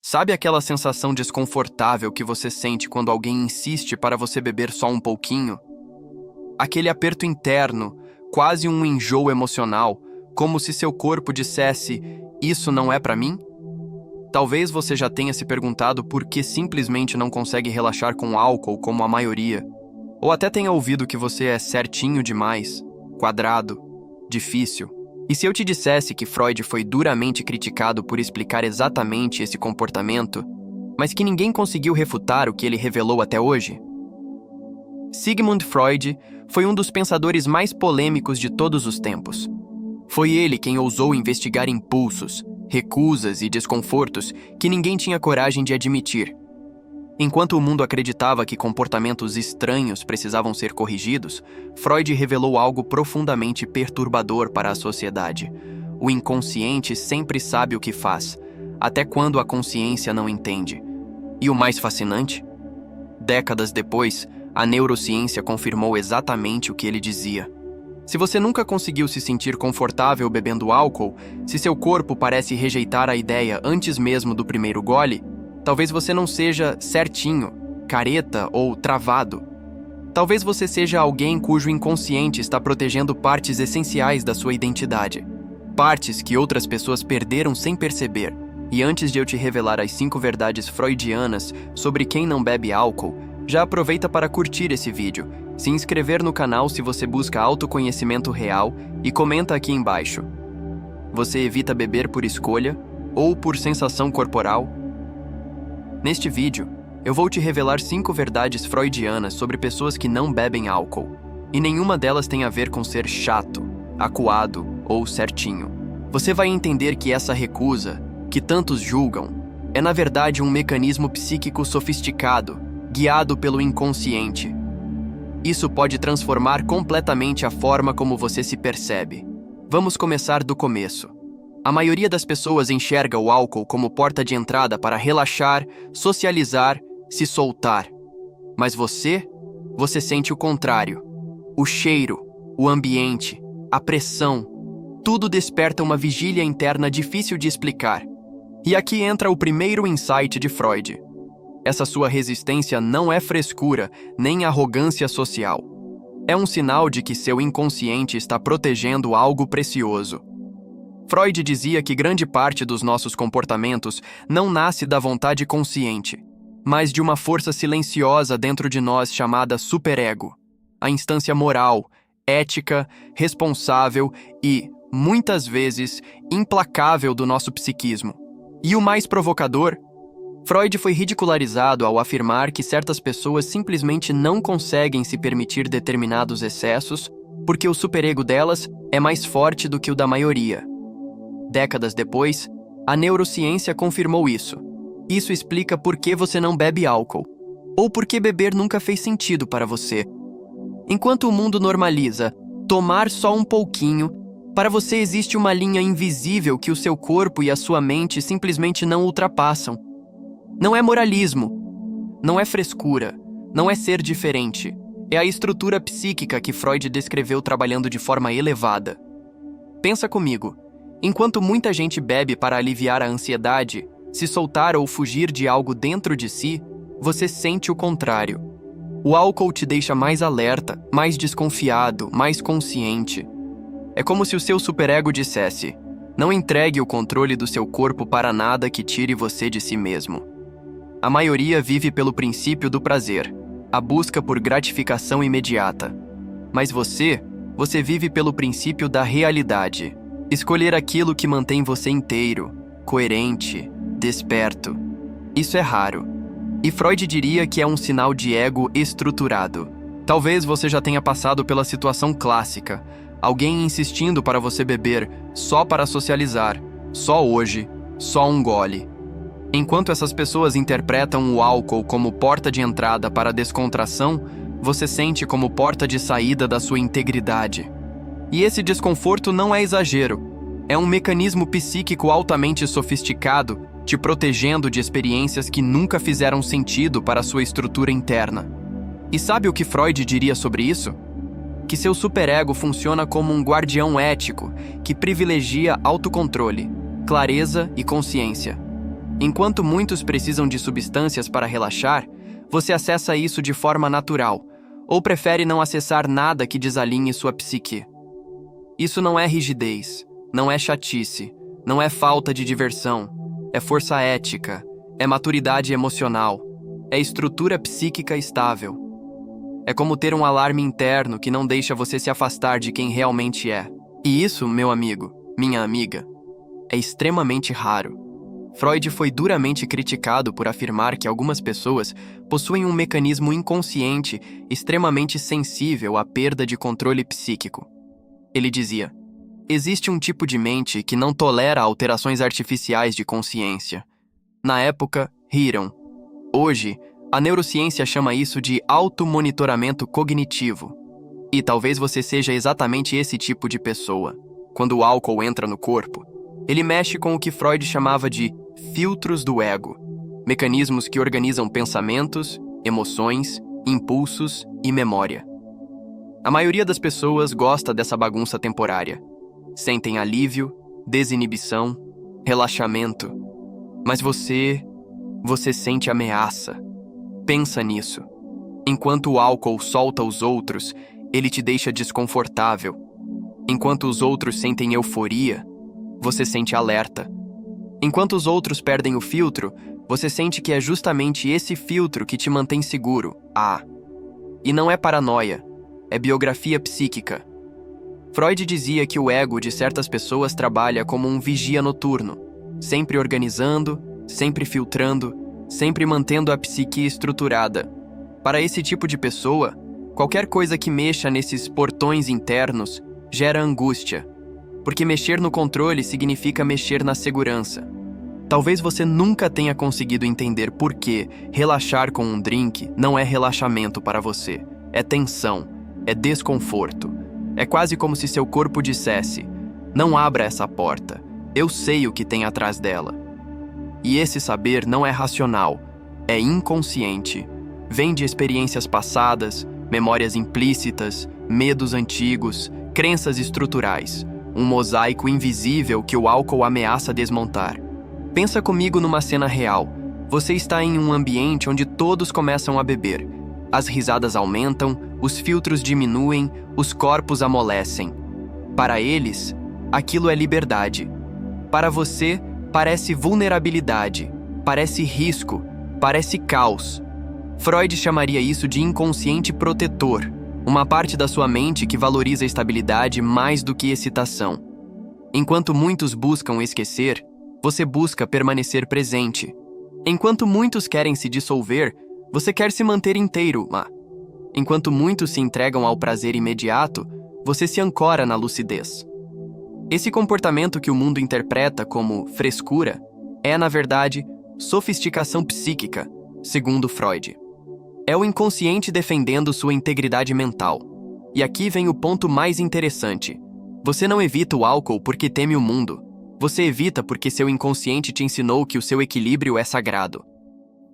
Sabe aquela sensação desconfortável que você sente quando alguém insiste para você beber só um pouquinho? Aquele aperto interno, quase um enjoo emocional, como se seu corpo dissesse: "Isso não é para mim?" Talvez você já tenha se perguntado por que simplesmente não consegue relaxar com álcool como a maioria. Ou até tenha ouvido que você é certinho demais, quadrado, difícil. E se eu te dissesse que Freud foi duramente criticado por explicar exatamente esse comportamento, mas que ninguém conseguiu refutar o que ele revelou até hoje? Sigmund Freud foi um dos pensadores mais polêmicos de todos os tempos. Foi ele quem ousou investigar impulsos, recusas e desconfortos que ninguém tinha coragem de admitir. Enquanto o mundo acreditava que comportamentos estranhos precisavam ser corrigidos, Freud revelou algo profundamente perturbador para a sociedade. O inconsciente sempre sabe o que faz, até quando a consciência não entende. E o mais fascinante? Décadas depois, a neurociência confirmou exatamente o que ele dizia. Se você nunca conseguiu se sentir confortável bebendo álcool, se seu corpo parece rejeitar a ideia antes mesmo do primeiro gole, talvez você não seja certinho, careta ou travado. Talvez você seja alguém cujo inconsciente está protegendo partes essenciais da sua identidade. Partes que outras pessoas perderam sem perceber. E antes de eu te revelar as 5 verdades freudianas sobre quem não bebe álcool, já aproveita para curtir esse vídeo, se inscrever no canal se você busca autoconhecimento real e comenta aqui embaixo. Você evita beber por escolha ou por sensação corporal? Neste vídeo, eu vou te revelar 5 verdades freudianas sobre pessoas que não bebem álcool, e nenhuma delas tem a ver com ser chato, acuado ou certinho. Você vai entender que essa recusa, que tantos julgam, é na verdade um mecanismo psíquico sofisticado, guiado pelo inconsciente. Isso pode transformar completamente a forma como você se percebe. Vamos começar do começo. A maioria das pessoas enxerga o álcool como porta de entrada para relaxar, socializar, se soltar. Mas você sente o contrário. O cheiro, o ambiente, a pressão, tudo desperta uma vigília interna difícil de explicar. E aqui entra o primeiro insight de Freud. Essa sua resistência não é frescura, nem arrogância social. É um sinal de que seu inconsciente está protegendo algo precioso. Freud dizia que grande parte dos nossos comportamentos não nasce da vontade consciente, mas de uma força silenciosa dentro de nós chamada superego, a instância moral, ética, responsável e, muitas vezes, implacável do nosso psiquismo. E o mais provocador? Freud foi ridicularizado ao afirmar que certas pessoas simplesmente não conseguem se permitir determinados excessos porque o superego delas é mais forte do que o da maioria. Décadas depois, a neurociência confirmou isso. Isso explica por que você não bebe álcool, ou por que beber nunca fez sentido para você. Enquanto o mundo normaliza tomar só um pouquinho, para você existe uma linha invisível que o seu corpo e a sua mente simplesmente não ultrapassam. Não é moralismo, não é frescura, não é ser diferente. É a estrutura psíquica que Freud descreveu trabalhando de forma elevada. Pensa comigo. Enquanto muita gente bebe para aliviar a ansiedade, se soltar ou fugir de algo dentro de si, você sente o contrário. O álcool te deixa mais alerta, mais desconfiado, mais consciente. É como se o seu superego dissesse: não entregue o controle do seu corpo para nada que tire você de si mesmo. A maioria vive pelo princípio do prazer, a busca por gratificação imediata. Mas você vive pelo princípio da realidade. Escolher aquilo que mantém você inteiro, coerente, desperto. Isso é raro. E Freud diria que é um sinal de ego estruturado. Talvez você já tenha passado pela situação clássica. Alguém insistindo para você beber só para socializar, só hoje, só um gole. Enquanto essas pessoas interpretam o álcool como porta de entrada para a descontração, você sente como porta de saída da sua integridade. E esse desconforto não é exagero. É um mecanismo psíquico altamente sofisticado, te protegendo de experiências que nunca fizeram sentido para a sua estrutura interna. E sabe o que Freud diria sobre isso? Que seu superego funciona como um guardião ético que privilegia autocontrole, clareza e consciência. Enquanto muitos precisam de substâncias para relaxar, você acessa isso de forma natural, ou prefere não acessar nada que desalinhe sua psique. Isso não é rigidez, não é chatice, não é falta de diversão, é força ética, é maturidade emocional, é estrutura psíquica estável. É como ter um alarme interno que não deixa você se afastar de quem realmente é. E isso, meu amigo, minha amiga, é extremamente raro. Freud foi duramente criticado por afirmar que algumas pessoas possuem um mecanismo inconsciente extremamente sensível à perda de controle psíquico. Ele dizia: existe um tipo de mente que não tolera alterações artificiais de consciência. Na época, riram. Hoje, a neurociência chama isso de automonitoramento cognitivo. E talvez você seja exatamente esse tipo de pessoa. Quando o álcool entra no corpo, ele mexe com o que Freud chamava de filtros do ego, mecanismos que organizam pensamentos, emoções, impulsos e memória. A maioria das pessoas gosta dessa bagunça temporária. Sentem alívio, desinibição, relaxamento. Mas você sente ameaça. Pensa nisso. Enquanto o álcool solta os outros, ele te deixa desconfortável. Enquanto os outros sentem euforia, você sente alerta. Enquanto os outros perdem o filtro, você sente que é justamente esse filtro que te mantém seguro. E não é paranoia, é biografia psíquica. Freud dizia que o ego de certas pessoas trabalha como um vigia noturno, sempre organizando, sempre filtrando, sempre mantendo a psique estruturada. Para esse tipo de pessoa, qualquer coisa que mexa nesses portões internos gera angústia, porque mexer no controle significa mexer na segurança. Talvez você nunca tenha conseguido entender por que relaxar com um drink não é relaxamento para você. É tensão, é desconforto. É quase como se seu corpo dissesse: não abra essa porta, eu sei o que tem atrás dela. E esse saber não é racional, é inconsciente. Vem de experiências passadas, memórias implícitas, medos antigos, crenças estruturais. Um mosaico invisível que o álcool ameaça desmontar. Pensa comigo numa cena real. Você está em um ambiente onde todos começam a beber. As risadas aumentam, os filtros diminuem, os corpos amolecem. Para eles, aquilo é liberdade. Para você, parece vulnerabilidade, parece risco, parece caos. Freud chamaria isso de inconsciente protetor, uma parte da sua mente que valoriza a estabilidade mais do que excitação. Enquanto muitos buscam esquecer, você busca permanecer presente. Enquanto muitos querem se dissolver, você quer se manter inteiro. Enquanto muitos se entregam ao prazer imediato, você se ancora na lucidez. Esse comportamento que o mundo interpreta como frescura é, na verdade, sofisticação psíquica, segundo Freud. É o inconsciente defendendo sua integridade mental. E aqui vem o ponto mais interessante. Você não evita o álcool porque teme o mundo. Você evita porque seu inconsciente te ensinou que o seu equilíbrio é sagrado.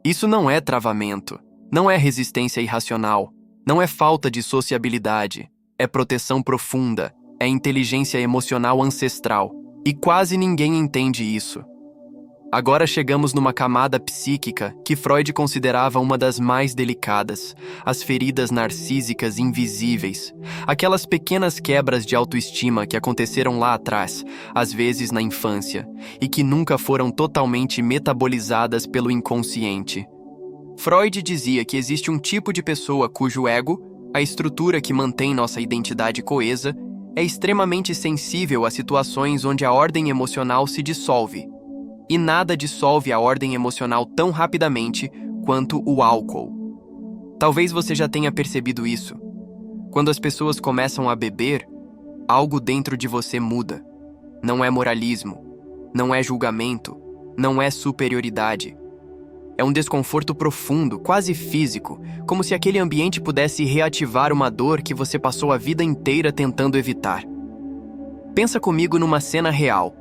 Isso não é travamento, não é resistência irracional, não é falta de sociabilidade, é proteção profunda, é inteligência emocional ancestral, e quase ninguém entende isso. Agora chegamos numa camada psíquica que Freud considerava uma das mais delicadas, as feridas narcísicas invisíveis, aquelas pequenas quebras de autoestima que aconteceram lá atrás, às vezes na infância, e que nunca foram totalmente metabolizadas pelo inconsciente. Freud dizia que existe um tipo de pessoa cujo ego, a estrutura que mantém nossa identidade coesa, é extremamente sensível a situações onde a ordem emocional se dissolve. E nada dissolve a ordem emocional tão rapidamente quanto o álcool. Talvez você já tenha percebido isso. Quando as pessoas começam a beber, algo dentro de você muda. Não é moralismo, não é julgamento, não é superioridade. É um desconforto profundo, quase físico, como se aquele ambiente pudesse reativar uma dor que você passou a vida inteira tentando evitar. Pensa comigo numa cena real.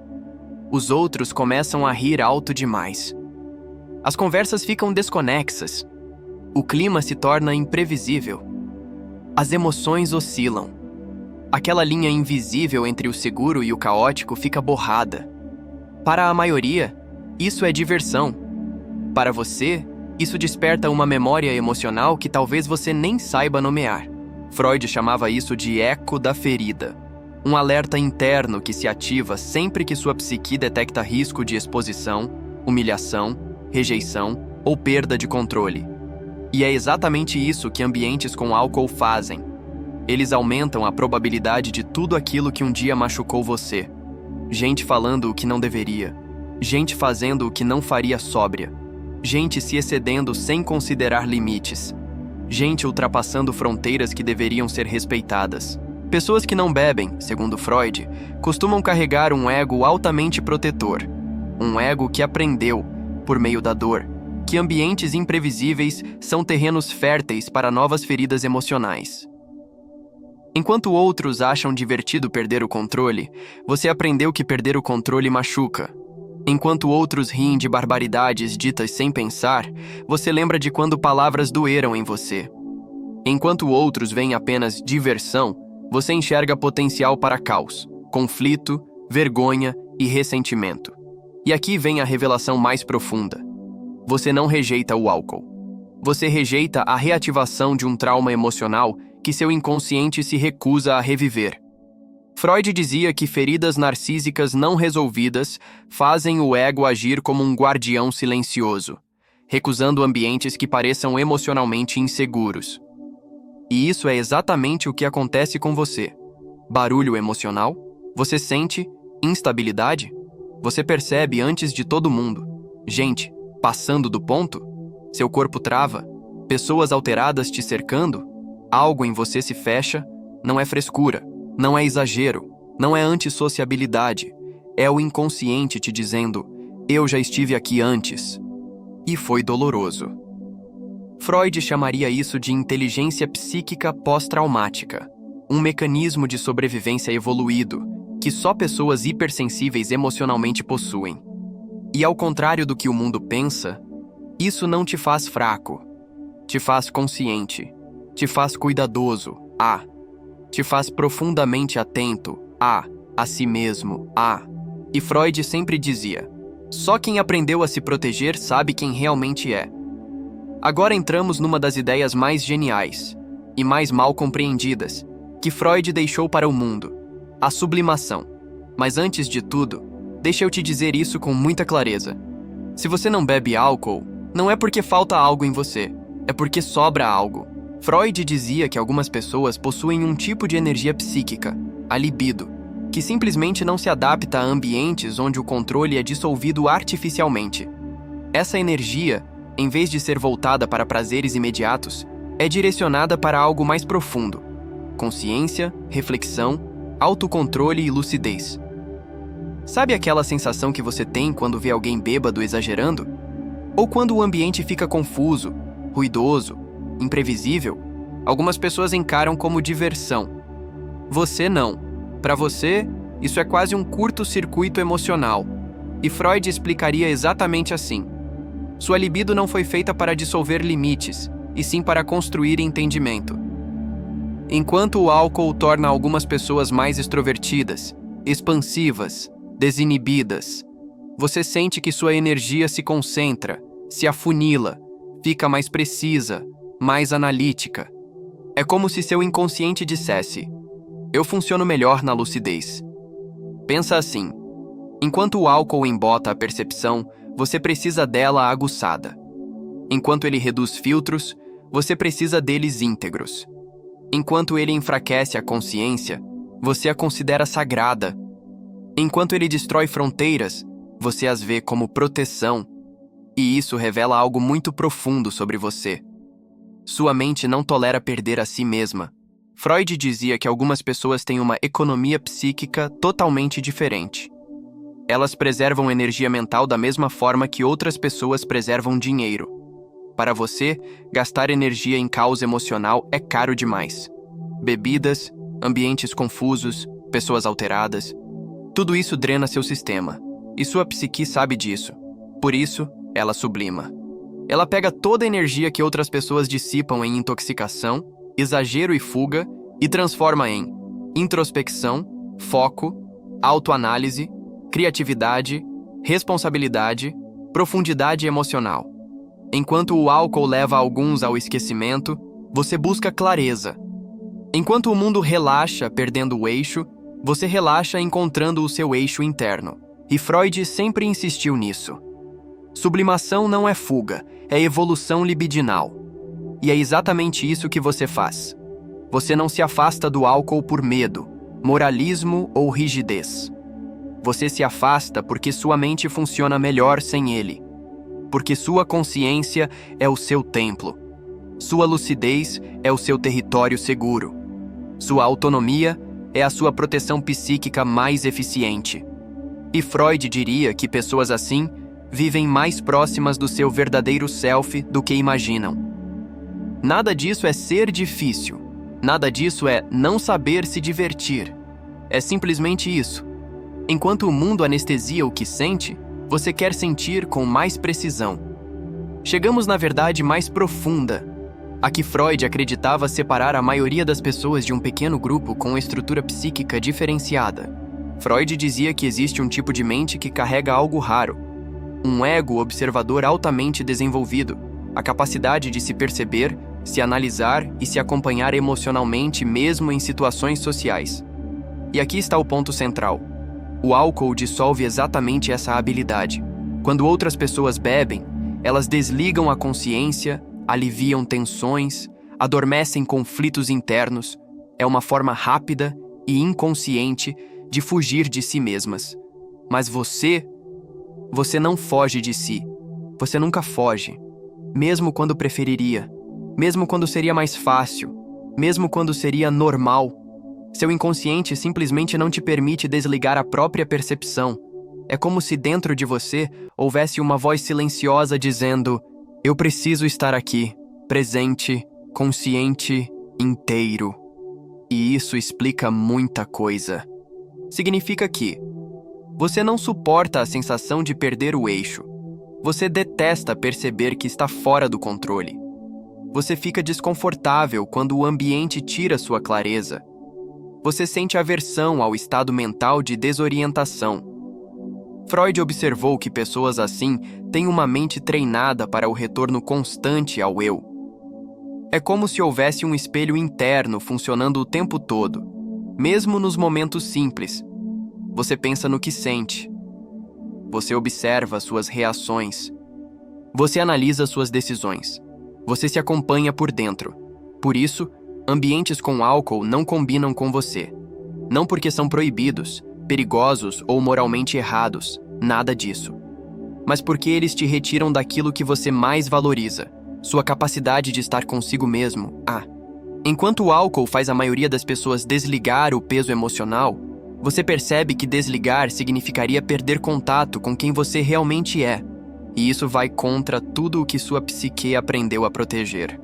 Os outros começam a rir alto demais. As conversas ficam desconexas. O clima se torna imprevisível. As emoções oscilam. Aquela linha invisível entre o seguro e o caótico fica borrada. Para a maioria, Isso é diversão. Para você, isso desperta uma memória emocional que talvez você nem saiba nomear. Freud chamava isso de eco da ferida. Um alerta interno que se ativa sempre que sua psique detecta risco de exposição, humilhação, rejeição ou perda de controle. E é exatamente isso que ambientes com álcool fazem. Eles aumentam a probabilidade de tudo aquilo que um dia machucou você. Gente falando o que não deveria. Gente fazendo o que não faria sóbria. Gente se excedendo sem considerar limites. Gente ultrapassando fronteiras que deveriam ser respeitadas. Pessoas que não bebem, segundo Freud, costumam carregar um ego altamente protetor. Um ego que aprendeu, por meio da dor, que ambientes imprevisíveis são terrenos férteis para novas feridas emocionais. Enquanto outros acham divertido perder o controle, você aprendeu que perder o controle machuca. Enquanto outros riem de barbaridades ditas sem pensar, você lembra de quando palavras doeram em você. Enquanto outros veem apenas diversão, você enxerga potencial para caos, conflito, vergonha e ressentimento. E aqui vem a revelação mais profunda. Você não rejeita o álcool. Você rejeita a reativação de um trauma emocional que seu inconsciente se recusa a reviver. Freud dizia que feridas narcísicas não resolvidas fazem o ego agir como um guardião silencioso, recusando ambientes que pareçam emocionalmente inseguros. E isso é exatamente o que acontece com você. Barulho emocional? Você sente instabilidade? Você percebe antes de todo mundo. Gente, passando do ponto? Seu corpo trava? Pessoas alteradas te cercando? Algo em você se fecha? Não é frescura, não é exagero, não é antissociabilidade. É o inconsciente te dizendo, eu já estive aqui antes. E foi doloroso. Freud chamaria isso de inteligência psíquica pós-traumática, um mecanismo de sobrevivência evoluído, que só pessoas hipersensíveis emocionalmente possuem. E ao contrário do que o mundo pensa, isso não te faz fraco, te faz consciente, te faz cuidadoso, te faz profundamente atento, a si mesmo, E Freud sempre dizia, só quem aprendeu a se proteger sabe quem realmente é. Agora entramos numa das ideias mais geniais e mais mal compreendidas que Freud deixou para o mundo, a sublimação. Mas antes de tudo, deixa eu te dizer isso com muita clareza. Se você não bebe álcool, não é porque falta algo em você, é porque sobra algo. Freud dizia que algumas pessoas possuem um tipo de energia psíquica, a libido, que simplesmente não se adapta a ambientes onde o controle é dissolvido artificialmente. Essa energia, em vez de ser voltada para prazeres imediatos, é direcionada para algo mais profundo: consciência, reflexão, autocontrole e lucidez. Sabe aquela sensação que você tem quando vê alguém bêbado exagerando? Ou quando o ambiente fica confuso, ruidoso, imprevisível? Algumas pessoas encaram como diversão. Você não. Para você, isso é quase um curto-circuito emocional. E Freud explicaria exatamente assim. Sua libido não foi feita para dissolver limites, e sim para construir entendimento. Enquanto o álcool torna algumas pessoas mais extrovertidas, expansivas, desinibidas, você sente que sua energia se concentra, se afunila, fica mais precisa, mais analítica. É como se seu inconsciente dissesse, eu funciono melhor na lucidez. Pensa assim, enquanto o álcool embota a percepção, você precisa dela aguçada. Enquanto ele reduz filtros, você precisa deles íntegros. Enquanto ele enfraquece a consciência, você a considera sagrada. Enquanto ele destrói fronteiras, você as vê como proteção. E isso revela algo muito profundo sobre você. Sua mente não tolera perder a si mesma. Freud dizia que algumas pessoas têm uma economia psíquica totalmente diferente. Elas preservam energia mental da mesma forma que outras pessoas preservam dinheiro. Para você, gastar energia em caos emocional é caro demais. Bebidas, ambientes confusos, pessoas alteradas, tudo isso drena seu sistema. E sua psique sabe disso. Por isso, ela sublima. Ela pega toda a energia que outras pessoas dissipam em intoxicação, exagero e fuga e transforma em introspecção, foco, autoanálise, criatividade, responsabilidade, Profundidade emocional. Enquanto o álcool leva alguns ao esquecimento, você busca clareza. Enquanto o mundo relaxa perdendo o eixo, você relaxa encontrando o seu eixo interno. E Freud sempre insistiu nisso. Sublimação não é fuga, é evolução libidinal. E é exatamente isso que você faz. Você não se afasta do álcool por medo, moralismo ou rigidez. Você se afasta porque sua mente funciona melhor sem ele. Porque sua consciência é o seu templo. Sua lucidez é o seu território seguro. Sua autonomia é a sua proteção psíquica mais eficiente. E Freud diria que pessoas assim vivem mais próximas do seu verdadeiro self do que imaginam. Nada disso é ser difícil. Nada disso é não saber se divertir. É simplesmente isso. Enquanto o mundo anestesia o que sente, você quer sentir com mais precisão. Chegamos na verdade mais profunda, a que Freud acreditava separar a maioria das pessoas de um pequeno grupo com estrutura psíquica diferenciada. Freud dizia que existe um tipo de mente que carrega algo raro, um ego observador altamente desenvolvido, a capacidade de se perceber, se analisar e se acompanhar emocionalmente mesmo em situações sociais. E aqui está o ponto central. O álcool dissolve exatamente essa habilidade. Quando outras pessoas bebem, elas desligam a consciência, aliviam tensões, adormecem conflitos internos. É uma forma rápida e inconsciente de fugir de si mesmas. Mas você não foge de si. Você nunca foge. Mesmo quando preferiria. Mesmo quando seria mais fácil. Mesmo quando seria normal. Seu inconsciente simplesmente não te permite desligar a própria percepção. É como se dentro de você houvesse uma voz silenciosa dizendo: eu preciso estar aqui, presente, consciente, inteiro. E isso explica muita coisa. Significa que você não suporta a sensação de perder o eixo. Você detesta perceber que está fora do controle. Você fica desconfortável quando o ambiente tira sua clareza. Você sente aversão ao estado mental de desorientação. Freud observou que pessoas assim têm uma mente treinada para o retorno constante ao eu. É como se houvesse um espelho interno funcionando o tempo todo, mesmo nos momentos simples. Você pensa no que sente. Você observa suas reações. Você analisa suas decisões. Você se acompanha por dentro. Por isso, ambientes com álcool não combinam com você. Não porque são proibidos, perigosos ou moralmente errados, nada disso. Mas porque eles te retiram daquilo que você mais valoriza, sua capacidade de estar consigo mesmo. Enquanto o álcool faz a maioria das pessoas desligar o peso emocional, você percebe que desligar significaria perder contato com quem você realmente é. E isso vai contra tudo o que sua psique aprendeu a proteger.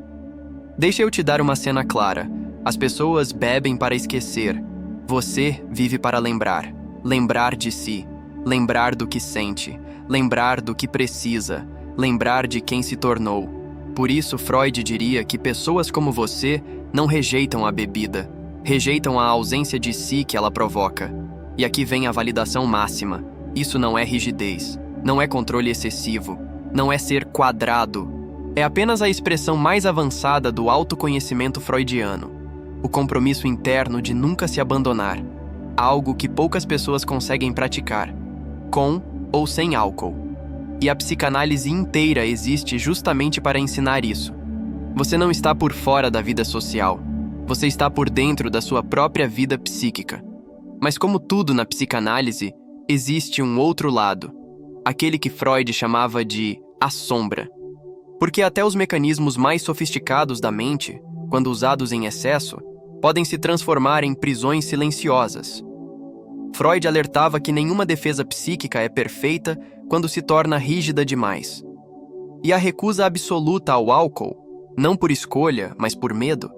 Deixa eu te dar uma cena clara. As pessoas bebem para esquecer. Você vive para lembrar. Lembrar de si. Lembrar do que sente. Lembrar do que precisa. Lembrar de quem se tornou. Por isso, Freud diria que pessoas como você não rejeitam a bebida. Rejeitam a ausência de si que ela provoca. E aqui vem a validação máxima. Isso não é rigidez. Não é controle excessivo. Não é ser quadrado. É apenas a expressão mais avançada do autoconhecimento freudiano. O compromisso interno de nunca se abandonar. Algo que poucas pessoas conseguem praticar, com ou sem álcool. E a psicanálise inteira existe justamente para ensinar isso. Você não está por fora da vida social. Você está por dentro da sua própria vida psíquica. Mas como tudo na psicanálise, existe um outro lado. Aquele que Freud chamava de a sombra. Porque até os mecanismos mais sofisticados da mente, quando usados em excesso, podem se transformar em prisões silenciosas. Freud alertava que nenhuma defesa psíquica é perfeita quando se torna rígida demais. E a recusa absoluta ao álcool, não por escolha, mas por medo,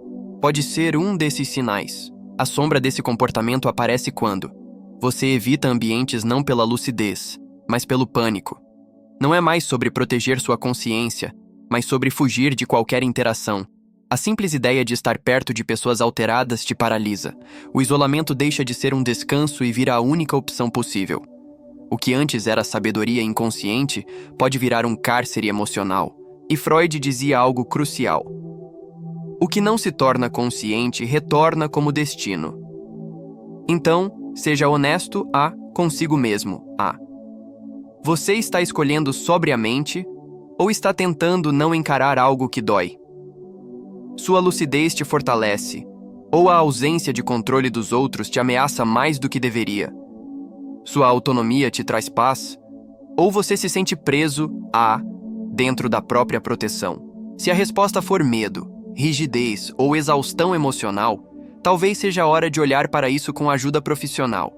pode ser um desses sinais. A sombra desse comportamento aparece quando você evita ambientes não pela lucidez, mas pelo pânico. Não é mais sobre proteger sua consciência, mas sobre fugir de qualquer interação. A simples ideia de estar perto de pessoas alteradas te paralisa. O isolamento deixa de ser um descanso e vira a única opção possível. O que antes era sabedoria inconsciente pode virar um cárcere emocional. E Freud dizia algo crucial. O que não se torna consciente retorna como destino. Então, seja honesto consigo mesmo. Você está escolhendo sobriamente ou está tentando não encarar algo que dói? Sua lucidez te fortalece, ou a ausência de controle dos outros te ameaça mais do que deveria? Sua autonomia te traz paz, ou você se sente preso dentro da própria proteção? Se a resposta for medo, rigidez ou exaustão emocional, talvez seja a hora de olhar para isso com ajuda profissional.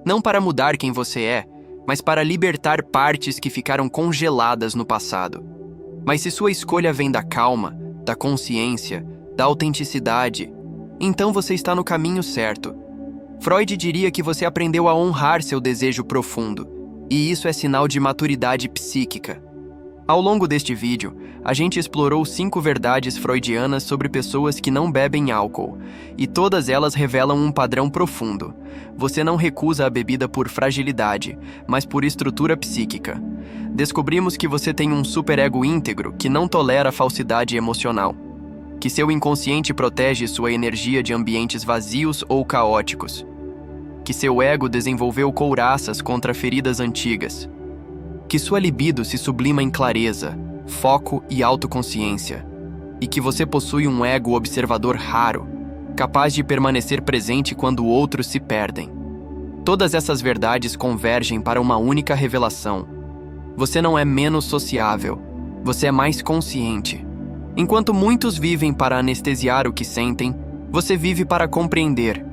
Não para mudar quem você é, mas para libertar partes que ficaram congeladas no passado. Mas se sua escolha vem da calma, da consciência, da autenticidade, então você está no caminho certo. Freud diria que você aprendeu a honrar seu desejo profundo, e isso é sinal de maturidade psíquica. Ao longo deste vídeo, a gente explorou 5 verdades freudianas sobre pessoas que não bebem álcool, e todas elas revelam um padrão profundo. Você não recusa a bebida por fragilidade, mas por estrutura psíquica. Descobrimos que você tem um superego íntegro que não tolera falsidade emocional, que seu inconsciente protege sua energia de ambientes vazios ou caóticos, que seu ego desenvolveu couraças contra feridas antigas, que sua libido se sublima em clareza, foco e autoconsciência, e que você possui um ego observador raro, capaz de permanecer presente quando outros se perdem. Todas essas verdades convergem para uma única revelação. Você não é menos sociável, você é mais consciente. Enquanto muitos vivem para anestesiar o que sentem, você vive para compreender.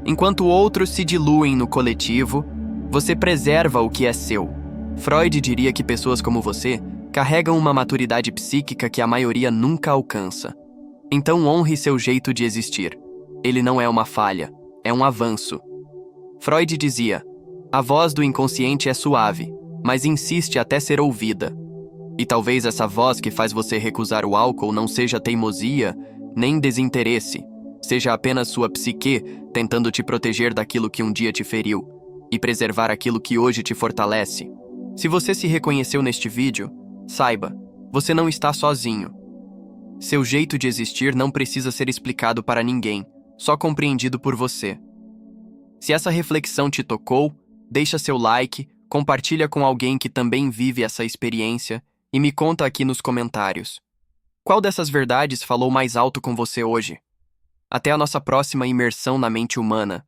Enquanto outros se diluem no coletivo, você preserva o que é seu. Freud diria que pessoas como você carregam uma maturidade psíquica que a maioria nunca alcança. Então honre seu jeito de existir. Ele não é uma falha, é um avanço. Freud dizia: a voz do inconsciente é suave, mas insiste até ser ouvida. E talvez essa voz que faz você recusar o álcool não seja teimosia, nem desinteresse, seja apenas sua psique tentando te proteger daquilo que um dia te feriu e preservar aquilo que hoje te fortalece. Se você se reconheceu neste vídeo, saiba, você não está sozinho. Seu jeito de existir não precisa ser explicado para ninguém, só compreendido por você. Se essa reflexão te tocou, deixa seu like, compartilha com alguém que também vive essa experiência e me conta aqui nos comentários. Qual dessas verdades falou mais alto com você hoje? Até a nossa próxima imersão na mente humana.